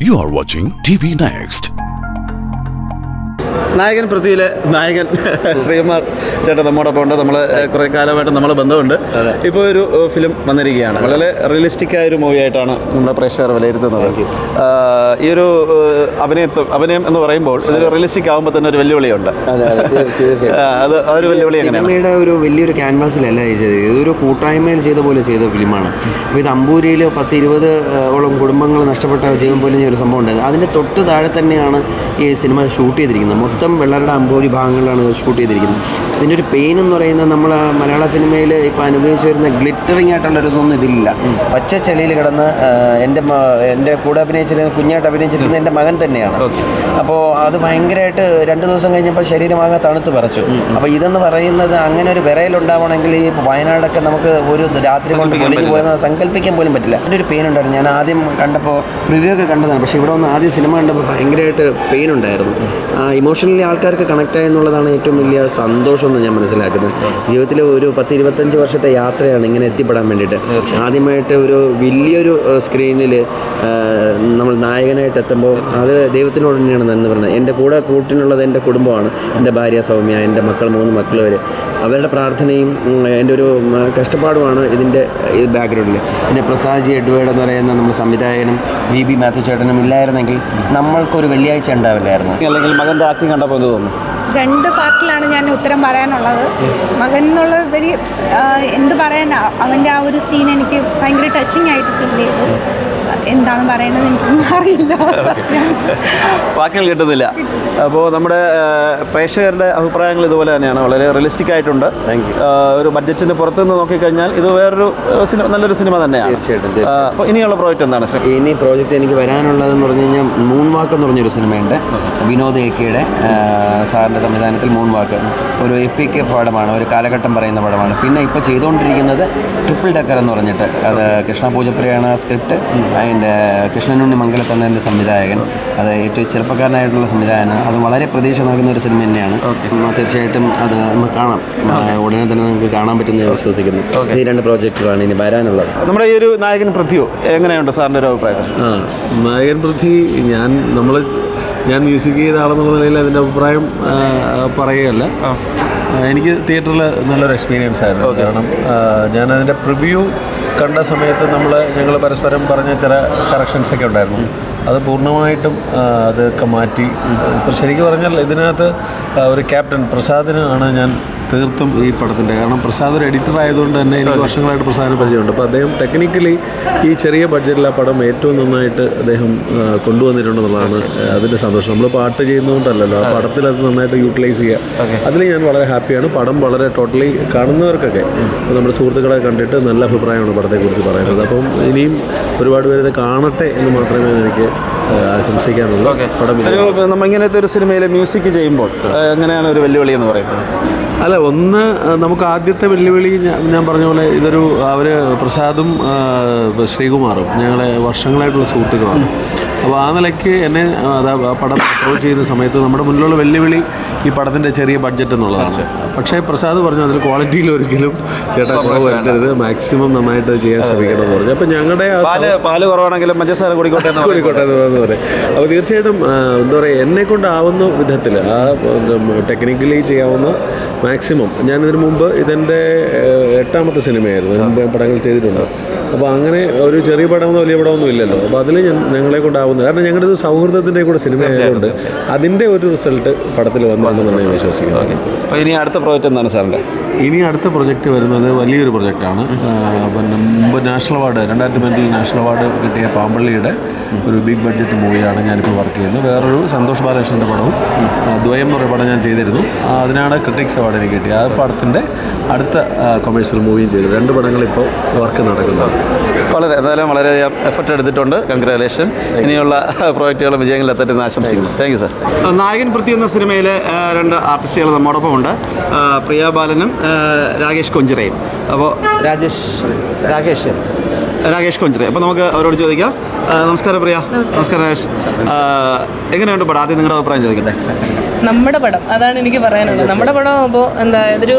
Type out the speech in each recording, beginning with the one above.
You are watching TV Next. നായകൻ പൃഥ്വിയിലെ നായകൻ ശ്രീകുമാർ ചേട്ടൻ നമ്മോടൊപ്പം ഉണ്ട്. നമ്മൾ കുറേ കാലമായിട്ട് നമ്മൾ ബന്ധമുണ്ട്. ഇപ്പോൾ ഒരു ഫിലിം വന്നിരിക്കുകയാണ്. വളരെ റിയലിസ്റ്റിക് ആയ ഒരു മൂവി ആയിട്ടാണ് നമ്മുടെ പ്രേക്ഷകർ വിലയിരുത്തുന്നത്. ഈ ഒരു അഭിനയം എന്ന് പറയുമ്പോൾ ഇതൊരു റിയലിസ്റ്റിക് ആകുമ്പോൾ തന്നെ ഒരു വെല്ലുവിളിയുണ്ട്. അത് ആ ഒരു വെല്ലുവിളി എങ്ങനെയാണ്? സിനിമയുടെ ഒരു വലിയൊരു ക്യാൻവാസിലല്ല ചെയ്തത്, ഇതൊരു കൂട്ടായ്മയിൽ ചെയ്ത പോലെ ചെയ്ത ഫിലിമാണ്. അപ്പോൾ ഇത് അമ്പൂരിയിൽ 10-20 കുടുംബങ്ങൾ നഷ്ടപ്പെട്ട ജീവൻ പോലും ഒരു സംഭവം ഉണ്ടായത്. അതിൻ്റെ തൊട്ട് താഴെ തന്നെയാണ് ഈ സിനിമ ഷൂട്ട് ചെയ്തിരിക്കുന്നത്. മൊത്തം വെള്ളരുടെ അമ്പൂരി ഭാഗങ്ങളിലാണ് ഷൂട്ട് ചെയ്തിരിക്കുന്നത്. ഇതിൻ്റെ ഒരു പെയിൻ എന്ന് പറയുന്നത് നമ്മൾ മലയാള സിനിമയിൽ ഇപ്പോൾ അനുഭവിച്ചു വരുന്ന ഗ്ലിറ്ററിങ് ആയിട്ടുള്ളൊരിതൊന്നും ഇതിലില്ല. പച്ച ചെളിയിൽ കിടന്ന് എൻ്റെ കൂടെ കുഞ്ഞായിട്ട് അഭിനയിച്ചിരുന്ന എൻ്റെ മകൻ തന്നെയാണ്. അപ്പോൾ അത് ഭയങ്കരമായിട്ട് 2 ദിവസം കഴിഞ്ഞപ്പോൾ ശരീരമാകെ തണുത്ത് പറിച്ചു. അപ്പോൾ ഇതെന്ന് പറയുന്നത് അങ്ങനെ ഒരു വിറയലുണ്ടാവണമെങ്കിൽ ഈ വയനാടൊക്കെ നമുക്ക് ഒരു രാത്രി കൊണ്ട് പൊലിഞ്ഞു പോയെന്ന് സങ്കല്പിക്കാൻ പോലും പറ്റില്ല. അതിൻ്റെ ഒരു പെയിൻ ഉണ്ടായിരുന്നു. ഞാൻ ആദ്യം കണ്ടപ്പോൾ റിവ്യൂ ഒക്കെ കണ്ടതാണ്, പക്ഷേ ഇവിടെ ഒന്ന് ആദ്യം സിനിമ കണ്ടപ്പോൾ ഭയങ്കരമായിട്ട് പെയിൻ ഉണ്ടായിരുന്നു. ഇമോഷണലി ആൾക്കാർക്ക് കണക്റ്റായി എന്നുള്ളതാണ് ഏറ്റവും വലിയ സന്തോഷമെന്ന് ഞാൻ മനസ്സിലാക്കുന്നത്. ജീവിതത്തിൽ ഒരു 10-25 വർഷത്തെ യാത്രയാണ് ഇങ്ങനെ എത്തിപ്പെടാൻ വേണ്ടിയിട്ട്. ആദ്യമായിട്ട് ഒരു വലിയൊരു സ്ക്രീനിൽ നമ്മൾ നായകനായിട്ട് എത്തുമ്പോൾ അത് ദൈവത്തിനോട് തന്നെയാണ് നന്ദി പറയുന്നത്. എൻ്റെ കൂടെ കൂട്ടിനുള്ളത് എൻ്റെ കുടുംബമാണ്. എൻ്റെ ഭാര്യ സൗമ്യ, എൻ്റെ മക്കൾ 3 മക്കൾ വരെ, അവരുടെ പ്രാർത്ഥനയും എൻ്റെ ഒരു കഷ്ടപ്പാടുമാണ് ഇതിൻ്റെ ബാക്ക്ഗ്രൗണ്ടിൽ. പിന്നെ പ്രസാദ് എഡ്വേർഡ് എന്ന് പറയുന്ന നമ്മുടെ സംവിധായകനും VB മാത്യു ചേട്ടനും ഇല്ലായിരുന്നെങ്കിൽ നമ്മൾക്കൊരു വെള്ളിയാഴ്ച ഉണ്ടാവില്ലായിരുന്നു. അല്ലെങ്കിൽ മകൻ്റെ ആക്ടിങ് കണ്ടപ്പോൾ എന്ത് തോന്നുന്നു? 2 പാർട്ടിലാണ് ഞാൻ ഉത്തരം പറയാനുള്ളത്. മകൻ എന്നുള്ള എന്ത് പറയാനാ, അവൻ്റെ ആ ഒരു സീൻ എനിക്ക് ഭയങ്കര ടച്ചിങ് ആയിട്ട് ഫീൽ ചെയ്തു. എന്താണ് പറയേണ്ടത് എനിക്കൊന്നും അറിയില്ല, വാക്കുകൾ കിട്ടുന്നില്ല. അപ്പോൾ നമ്മുടെ പ്രേക്ഷകരുടെ അഭിപ്രായങ്ങൾ ഇതുപോലെ തന്നെയാണ്, വളരെ റിയലിസ്റ്റിക് ആയിട്ടുണ്ട്. ഒരു ബഡ്ജറ്റിന് പുറത്തുനിന്ന് നോക്കിക്കഴിഞ്ഞാൽ ഇത് വേറൊരു സിനിമ, നല്ലൊരു സിനിമ തന്നെയാണ്. തീർച്ചയായിട്ടും. അപ്പോൾ ഇനിയുള്ള പ്രോജക്റ്റ് എന്താണ്? ഇനി പ്രോജക്റ്റ് എനിക്ക് വരാനുള്ളതെന്ന് പറഞ്ഞു കഴിഞ്ഞാൽ മൂൺ വാക്ക് എന്ന് പറഞ്ഞൊരു സിനിമയുണ്ട്. വിനോദ് ഏക്കയുടെ സാറിൻ്റെ സംവിധാനത്തിൽ മൂൺ വാക്ക് ഒരു എപ്പിക് പടമാണ്, ഒരു കാലഘട്ടം പറയുന്ന പടമാണ്. പിന്നെ ഇപ്പോൾ ചെയ്തുകൊണ്ടിരിക്കുന്നത് ട്രിപ്പിൾ ഡക്കർ എന്ന് പറഞ്ഞിട്ട്, അത് കൃഷ്ണ പൂജപ്രിയാണ് സ്ക്രിപ്റ്റ്. അതിൻ്റെ കൃഷ്ണനുണ്ണി മംഗലത്താണ് എൻ്റെ സംവിധായകൻ. അത് ഏറ്റവും ചെറുപ്പക്കാരനായിട്ടുള്ള സംവിധായകനാണ്. അത് വളരെ പ്രതീക്ഷ നൽകുന്ന ഒരു സിനിമ തന്നെയാണ്. തീർച്ചയായിട്ടും അത് നമുക്ക് കാണാം, ഉടനെ തന്നെ നമുക്ക് കാണാൻ പറ്റുന്ന വിശ്വസിക്കുന്നു. ഈ 2 പ്രോജക്റ്റുകളാണ് ഇനി വരാനുള്ളത്. നമ്മുടെ ഈ ഒരു നായകൻ പൃഥ്വിയോ എങ്ങനെയുണ്ട് സാറിൻ്റെ ഒരു അഭിപ്രായം? നായകൻ പൃഥ്വി ഞാൻ മ്യൂസിക് ചെയ്ത ആളെന്നുള്ള നിലയിൽ അതിൻ്റെ അഭിപ്രായം പറയുകയല്ല. എനിക്ക് തിയേറ്ററിൽ നല്ലൊരു എക്സ്പീരിയൻസ് ആയിരുന്നു. കാരണം ഞാനതിൻ്റെ പ്രിവ്യൂ കണ്ട സമയത്ത് ഞങ്ങൾ പരസ്പരം പറഞ്ഞ ചില കറക്ഷൻസൊക്കെ ഉണ്ടായിരുന്നു. അത് പൂർണ്ണമായിട്ടും അതൊക്കെ മാറ്റി. ഇപ്പോൾ ശരിക്കും പറഞ്ഞാൽ ഇതിനകത്ത് ഒരു ക്യാപ്റ്റൻ പ്രസാദിനാണ് ഞാൻ തീർത്തും ഈ പടത്തിൻ്റെ, കാരണം പ്രസാദ് ഒരു എഡിറ്റർ ആയതുകൊണ്ട് തന്നെ എനിക്ക് വർഷങ്ങളായിട്ട് പ്രസാദിനെ പരിചയമുണ്ട്. അപ്പോൾ അദ്ദേഹം ടെക്നിക്കലി ഈ ചെറിയ ബഡ്ജറ്റിൽ ആ പടം ഏറ്റവും നന്നായിട്ട് അദ്ദേഹം കൊണ്ടുവന്നിട്ടുണ്ടെന്നുള്ളതാണ് അതിൻ്റെ സന്തോഷം. നമ്മൾ പാട്ട് ചെയ്യുന്നതുകൊണ്ടല്ലല്ലോ, ആ പടത്തിൽ അത് നന്നായിട്ട് യൂട്ടിലൈസ് ചെയ്യുക. അതിൽ ഞാൻ വളരെ ഹാപ്പിയാണ്. പടം വളരെ ടോട്ടലി കാണുന്നവർക്കൊക്കെ, നമ്മുടെ സുഹൃത്തുക്കളെ കണ്ടിട്ട് നല്ല അഭിപ്രായമാണ് പടത്തെക്കുറിച്ച് പറയുന്നത്. അപ്പം ഇനിയും ഒരുപാട് പേര് ഇത് കാണട്ടെ എന്ന് മാത്രമേ എനിക്ക് ആശംസിക്കാനുള്ളൂ. നമ്മൾ ഇങ്ങനത്തെ ഒരു സിനിമയിൽ മ്യൂസിക് ചെയ്യുമ്പോൾ എങ്ങനെയാണ് ഒരു വെല്ലുവിളി എന്ന് പറയുന്നത്? അല്ല, നമുക്ക് ആദ്യത്തെ വെല്ലുവിളി ഞാൻ പറഞ്ഞ പോലെ അവർ പ്രസാദും ശ്രീകുമാറും ഞങ്ങളെ വർഷങ്ങളായിട്ടുള്ള സുഹൃത്തുക്കളാണ്. അപ്പോൾ ആ നിലയ്ക്ക് എന്നെ പടം അപ്രോച്ച് ചെയ്യുന്ന സമയത്ത് നമ്മുടെ മുന്നിലുള്ള വെല്ലുവിളി ഈ പടത്തിൻ്റെ ചെറിയ ബഡ്ജറ്റ് എന്നുള്ളതാണ്. പക്ഷേ പ്രസാദ് പറഞ്ഞു അതിൽ ക്വാളിറ്റിയിൽ ഒരിക്കലും ചേട്ടാ കുറവ് വരുത്തരുത്, മാക്സിമം നന്നായിട്ട് ചെയ്യാൻ ശ്രമിക്കണം എന്ന് പറഞ്ഞു. അപ്പോൾ ഞങ്ങളുടെ പാല് കുറവാണെങ്കിലും പഞ്ചസാര കൂടിക്കോട്ടെ എന്ന് പറയും. അപ്പോൾ തീർച്ചയായിട്ടും എന്താ പറയുക, എന്നെക്കൊണ്ടാവുന്ന വിധത്തിൽ ആ ടെക്നിക്കലി ചെയ്യാവുന്ന മാക്സിമം. ഞാനിതിനു മുമ്പ് ഇതെൻ്റെ 8ാമത്തെ സിനിമയായിരുന്നു. മുമ്പ് പടങ്ങൾ ചെയ്തിട്ടുണ്ട്. അപ്പോൾ അങ്ങനെ ഒരു ചെറിയ പടമൊന്നും വലിയ പടമൊന്നും ഇല്ലല്ലോ. അപ്പോൾ അതിൽ ഞങ്ങളെ കൊണ്ടാവുന്നത്, കാരണം ഞങ്ങളുടെ ഒരു സൗഹൃദത്തിൻ്റെ കൂടെ സിനിമ ആയതുകൊണ്ട് അതിൻ്റെ ഒരു റിസൾട്ട് പടത്തിൽ വന്നിട്ടുണ്ടെന്നാണ് ഞാൻ വിശ്വസിക്കുന്നത്. അപ്പോൾ ഇനി അടുത്ത പ്രോജക്റ്റ് എന്താണ് സാറിൻ്റെ? ഇനി അടുത്ത പ്രൊജക്റ്റ് വരുന്നത് വലിയൊരു പ്രൊജക്റ്റാണ്. പിന്നെ മുമ്പ് നാഷണൽ അവാർഡ് 2012 നാഷണൽ അവാർഡ് കിട്ടിയ പാമ്പള്ളിയുടെ ഒരു ബിഗ് ബഡ്ജറ്റ് മൂവിയാണ് ഞാനിപ്പോൾ വർക്ക് ചെയ്യുന്നത്. വേറൊരു സന്തോഷ് ബാലകൃഷ്ണൻ്റെ പടവും ദ്വയം എന്ന് പറയുന്ന പടം ഞാൻ ചെയ്തിരുന്നു. അതിനാണ് ക്രിട്ടിക്സ് അവാർഡ് എനിക്ക് കിട്ടിയത്. ആ പടത്തിൻ്റെ അടുത്ത കൊമേഴ്ഷ്യൽ മൂവിയും ചെയ്തു. 2 പടങ്ങളിപ്പോൾ വർക്ക് നടക്കുന്നുണ്ട്. എന്തായാലും വളരെയധികം എഫർട്ട് എടുത്തിട്ടുണ്ട്. കൺഗ്രാജുലേഷൻ. ഇനിയുള്ള പ്രോജക്റ്റുകളും വിജയങ്ങളിൽ എത്തട്ടെന്ന് ആശംസിക്കുന്നു. Thank you sir. നായകൻ പൃഥ്വി എന്ന സിനിമയിലെ 2 ആർട്ടിസ്റ്റുകൾ നമ്മോടൊപ്പം ഉണ്ട്. പ്രിയ ബാലനും രാകേഷ് കൊഞ്ചിറയും. അപ്പോൾ രാകേഷ് കൊഞ്ചിറ. അപ്പോൾ നമുക്ക് അവരോട് ചോദിക്കാം. നമസ്കാരം പ്രിയ. നമസ്കാരം രാകേഷ്. എങ്ങനെയുണ്ട് പടം? ആദ്യം നിങ്ങളുടെ അഭിപ്രായം ചോദിക്കട്ടെ. നമ്മുടെ പടം, അതാണ് എനിക്ക് പറയാനുള്ളത്. നമ്മുടെ പടം ആകുമ്പോൾ ഇതൊരു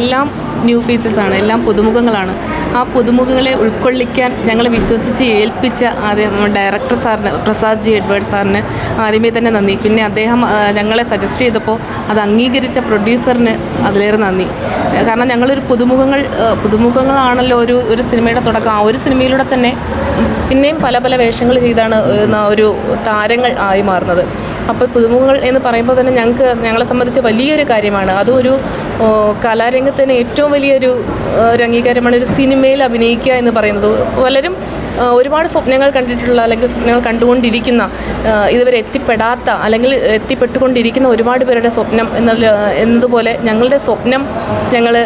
എല്ലാം ന്യൂ ഫേസസ് ആണ്, എല്ലാം പുതുമുഖങ്ങളാണ്. ആ പുതുമുഖങ്ങളെ ഉൾക്കൊള്ളിക്കാൻ ഞങ്ങളെ വിശ്വസിച്ച് ഏൽപ്പിച്ച ആദ്യം ഡയറക്ടർ സാറിന്, പ്രസാദ് ജി എഡ്വേർഡ് സാറിന് ആദ്യമേ തന്നെ നന്ദി. പിന്നെ അദ്ദേഹം ഞങ്ങളെ സജസ്റ്റ് ചെയ്തപ്പോൾ അത് അംഗീകരിച്ച പ്രൊഡ്യൂസറിന് അതിലേറെ നന്ദി. കാരണം ഞങ്ങളൊരു പുതുമുഖങ്ങളാണല്ലോ ഒരു സിനിമയുടെ തുടക്കം. ആ ഒരു സിനിമയിലൂടെ തന്നെ പിന്നെയും പല പല വേഷങ്ങൾ ചെയ്താണ് ഒരു താരങ്ങൾ ആയി മാറുന്നത്. അപ്പോൾ പുതുമുഖങ്ങൾ എന്ന് പറയുമ്പോൾ തന്നെ ഞങ്ങളെ സംബന്ധിച്ച് വലിയൊരു കാര്യമാണ്. അതും ഒരു കലാരംഗത്തിന് ഏറ്റവും വലിയൊരു അംഗീകാരമാണ്. ഒരു സിനിമയിൽ അഭിനയിക്കുക എന്ന് പറയുന്നത് പലരും ഒരുപാട് സ്വപ്നങ്ങൾ കണ്ടിട്ടുള്ള, അല്ലെങ്കിൽ സ്വപ്നങ്ങൾ കണ്ടുകൊണ്ടിരിക്കുന്ന, ഇതുവരെ എത്തിപ്പെടാത്ത അല്ലെങ്കിൽ എത്തിപ്പെട്ടുകൊണ്ടിരിക്കുന്ന ഒരുപാട് പേരുടെ സ്വപ്നം എന്നതുപോലെ ഞങ്ങളുടെ സ്വപ്നം ഞങ്ങൾ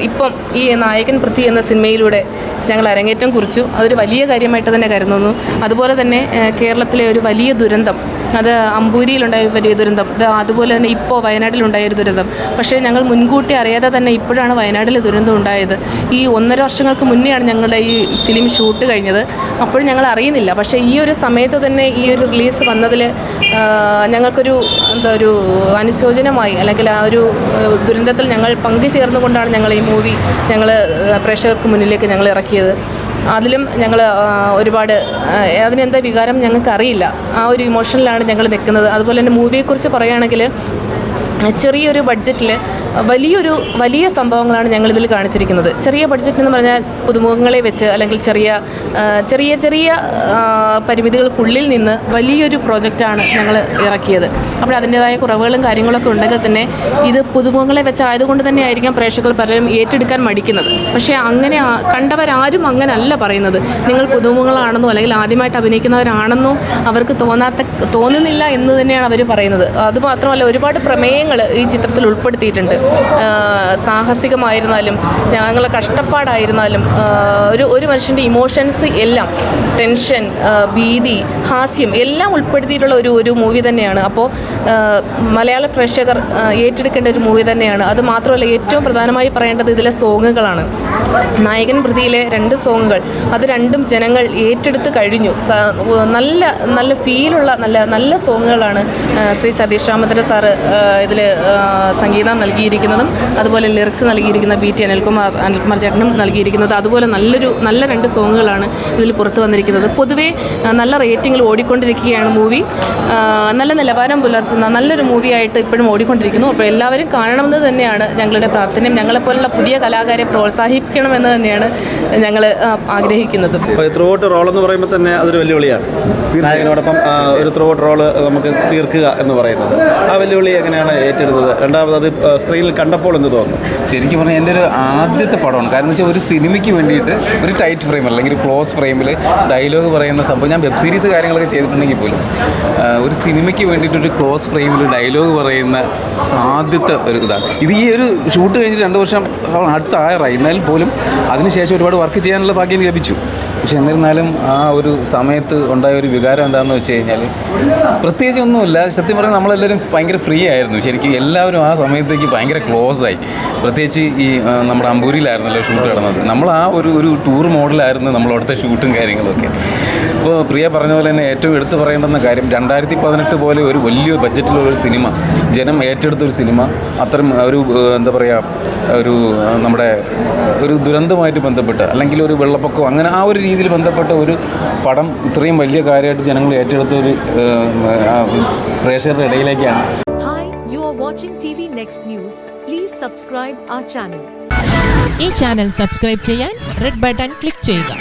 ഇപ്പം ഈ നായകൻ പൃഥ്വി എന്ന സിനിമയിലൂടെ ഞങ്ങൾ അരങ്ങേറ്റം കുറിച്ചു. അതൊരു വലിയ കാര്യമായിട്ട് തന്നെ കരുതുന്നു. അതുപോലെ തന്നെ കേരളത്തിലെ ഒരു വലിയ ദുരന്തം, അത് അമ്പൂരിയിലുണ്ടായ വലിയ ദുരന്തം, അതുപോലെ തന്നെ ഇപ്പോൾ വയനാട്ടിലുണ്ടായൊരു ദുരന്തം. പക്ഷേ ഞങ്ങൾ മുൻകൂട്ടി അറിയാതെ തന്നെ ഇപ്പോഴാണ് വയനാട്ടിൽ ദുരന്തം ഉണ്ടായത്. ഈ 1.5 വർഷങ്ങൾക്ക് മുന്നെയാണ് ഞങ്ങളുടെ ഈ ഫിലിം ഷൂട്ട് കഴിഞ്ഞത്. അപ്പോഴും ഞങ്ങൾ അറിയുന്നില്ല. പക്ഷേ ഈ ഒരു സമയത്ത് തന്നെ ഈ ഒരു റിലീസ് വന്നതിൽ ഞങ്ങൾക്കൊരു ഒരു അനുശോചനമായി, അല്ലെങ്കിൽ ആ ഒരു ദുരന്തത്തിൽ ഞങ്ങൾ പങ്കുചേർന്നുകൊണ്ടാണ് ഞങ്ങൾ ഈ മൂവി പ്രേക്ഷകർക്ക് മുന്നിലേക്ക് ഞങ്ങൾ ഇറക്കിയത്. അതിലും ഞങ്ങൾ ഒരുപാട് അതിനെന്താ വികാരം ഞങ്ങൾക്കറിയില്ല. ആ ഒരു ഇമോഷനിലാണ് ഞങ്ങൾ നിൽക്കുന്നത്. അതുപോലെ തന്നെ മൂവിയെക്കുറിച്ച് പറയുകയാണെങ്കിൽ ചെറിയൊരു ബഡ്ജറ്റിൽ വലിയ സംഭവങ്ങളാണ് ഞങ്ങളിതിൽ കാണിച്ചിരിക്കുന്നത്. ചെറിയ ബഡ്ജറ്റ് എന്ന് പറഞ്ഞാൽ പുതുമുഖങ്ങളെ വെച്ച്, അല്ലെങ്കിൽ ചെറിയ പരിമിതികൾക്കുള്ളിൽ നിന്ന് വലിയൊരു പ്രോജക്റ്റാണ് ഞങ്ങൾ ഇറക്കിയത്. അപ്പോൾ അതിൻ്റേതായ കുറവുകളും കാര്യങ്ങളൊക്കെ ഉണ്ടെങ്കിൽ തന്നെ ഇത് പുതുമുഖങ്ങളെ വെച്ചായതുകൊണ്ട് തന്നെ ആയിരിക്കാം പ്രേക്ഷകർ പലരും ഏറ്റെടുക്കാൻ മടിക്കുന്നത്. പക്ഷേ അങ്ങനെ കണ്ടവരാരും അങ്ങനല്ല പറയുന്നത്. നിങ്ങൾ പുതുമുഖങ്ങളാണെന്നോ അല്ലെങ്കിൽ ആദ്യമായിട്ട് അഭിനയിക്കുന്നവരാണെന്നോ അവർക്ക് തോന്നുന്നില്ല എന്ന് തന്നെയാണ് അവർ പറയുന്നത്. അതുമാത്രമല്ല, ഒരുപാട് പ്രമേയങ്ങൾ ഈ ചിത്രത്തിൽ ഉൾപ്പെടുത്തിയിട്ടുണ്ട്. സാഹസികമായിരുന്നാലും ഞങ്ങളെ കഷ്ടപ്പാടായിരുന്നാലും ഒരു മനുഷ്യൻ്റെ ഇമോഷൻസ് എല്ലാം, ടെൻഷൻ, ഭീതി, ഹാസ്യം എല്ലാം ഉൾപ്പെടുത്തിയിട്ടുള്ള ഒരു മൂവി തന്നെയാണ്. അപ്പോൾ മലയാള പ്രേക്ഷകർ ഏറ്റെടുക്കേണ്ട ഒരു മൂവി തന്നെയാണ്. അത് മാത്രമല്ല, ഏറ്റവും പ്രധാനമായി പറയേണ്ടത് ഇതിലെ സോങ്ങുകളാണ്. നായകൻ പൃഥ്വിയിലെ 2 സോങ്ങുകൾ, അത് രണ്ടും ജനങ്ങൾ ഏറ്റെടുത്ത് കഴിഞ്ഞു. നല്ല ഫീലുള്ള നല്ല സോങ്ങുകളാണ് ശ്രീ സതീഷ് രാമചന്ദ്രൻ സാറ് ഇതിൽ സംഗീതം നൽകിയിരിക്കുന്നതും അതുപോലെ ലിറിക്സ് നൽകിയിരിക്കുന്ന BT അനിൽകുമാർ ചേട്ടനും നൽകിയിരിക്കുന്നത്. അതുപോലെ നല്ല 2 സോങ്ങുകളാണ് ഇതിൽ പുറത്തു വന്നിരിക്കുന്നത്. പൊതുവേ നല്ല റേറ്റിങ്ങിൽ ഓടിക്കൊണ്ടിരിക്കുകയാണ് മൂവി. നല്ല നിലവാരം പുലർത്തുന്ന നല്ലൊരു മൂവിയായിട്ട് ഇപ്പോഴും ഓടിക്കൊണ്ടിരിക്കുന്നു. അപ്പോൾ എല്ലാവരും കാണണമെന്ന് തന്നെയാണ് ഞങ്ങളുടെ പ്രാർത്ഥനയും. ഞങ്ങളെപ്പോലുള്ള പുതിയ കലാകാരെ പ്രോത്സാഹിപ്പിക്കണമെന്ന് തന്നെയാണ് ഞങ്ങൾ ആഗ്രഹിക്കുന്നത്. ത്രൂ ഔട്ട് റോൾ എന്ന് പറയുമ്പോൾ തന്നെ അതൊരു വെല്ലുവിളിയാണ്. നായകനോടൊപ്പം ഒരു ത്രൂ ഔട്ട് റോള് നമുക്ക് തീർക്കുക എന്ന് പറയുന്നത്, ആ വെല്ലുവിളി എങ്ങനെയാണ് ഏറ്റെടുത്തത്? രണ്ടാമത് അത് സ്ക്രീനിൽ കണ്ടപ്പോൾ എന്ത് തോന്നുന്നു? ശരിക്കും പറഞ്ഞാൽ എൻ്റെ ഒരു ആദ്യത്തെ പടമാണ്. കാരണം എന്ന് വെച്ചാൽ ഒരു സിനിമയ്ക്ക് വേണ്ടിയിട്ട് ഒരു ടൈറ്റ് ഫ്രെയിം അല്ലെങ്കിൽ ഒരു ക്ലോസ് ഫ്രെയിമിൽ ഡയലോഗ് പറയുന്ന സംഭവം, ഞാൻ വെബ് സീരീസ് കാര്യങ്ങളൊക്കെ ചെയ്തിട്ടുണ്ടെങ്കിൽ പോലും ഒരു സിനിമയ്ക്ക് വേണ്ടിയിട്ട് ഒരു ക്ലോസ് ഫ്രെയിമിൽ ഡയലോഗ് പറയുന്ന ആദ്യത്തെ ഒരു ഇതാണ് ഇത്. ഈ ഒരു ഷൂട്ട് കഴിഞ്ഞിട്ട് 2 വർഷം അടുത്ത ആയറായി, എന്നാലും പോലും അതിനുശേഷം ഒരുപാട് വർക്ക് ചെയ്യാനുള്ള ഭാഗ്യം ലഭിച്ചു. പക്ഷെ എന്നിരുന്നാലും ആ ഒരു സമയത്ത് ഉണ്ടായ ഒരു വികാരം എന്താണെന്ന് വെച്ച് കഴിഞ്ഞാൽ പ്രത്യേകിച്ച് ഒന്നുമില്ല. സത്യം പറഞ്ഞാൽ നമ്മളെല്ലാവരും ഭയങ്കര ഫ്രീ ആയിരുന്നു. ശരിക്കും എല്ലാവരും ആ സമയത്തേക്ക് ഭയങ്കര ക്ലോസായി. പ്രത്യേകിച്ച് ഈ നമ്മുടെ അമ്പൂരിയിലായിരുന്നല്ലോ ഷൂട്ട് നടന്നത്. നമ്മൾ ആ ഒരു ടൂർ മോഡലായിരുന്നു നമ്മളവിടുത്തെ ഷൂട്ടും കാര്യങ്ങളൊക്കെ. ഇപ്പോൾ പ്രിയ പറഞ്ഞ പോലെ തന്നെ ഏറ്റവും എടുത്തു പറയേണ്ടുന്ന കാര്യം, 2018 പോലെ ഒരു വലിയ ബഡ്ജറ്റിലുള്ള സിനിമ, ജനം ഏറ്റെടുത്തൊരു സിനിമ, അത്തരം ഒരു എന്താ പറയുക, നമ്മുടെ ഒരു ദുരന്തമായിട്ട് ബന്ധപ്പെട്ട് അല്ലെങ്കിൽ ഒരു വെള്ളപ്പൊക്കം അങ്ങനെ ആ ഒരു രീതിയിൽ ബന്ധപ്പെട്ട ഒരു പടം ഇത്രയും വലിയ കാര്യമായിട്ട് ജനങ്ങൾ ഏറ്റെടുത്ത ഒരു പ്രേക്ഷകരുടെ ഇടയിലേക്കാണ്. Hi, you are watching TV Next News. Please subscribe our channel. ഈ ചാനൽ സബ്സ്ക്രൈബ് ചെയ്യാൻ റെഡ് ബട്ടൺ ക്ലിക്ക് ചെയ്യുക.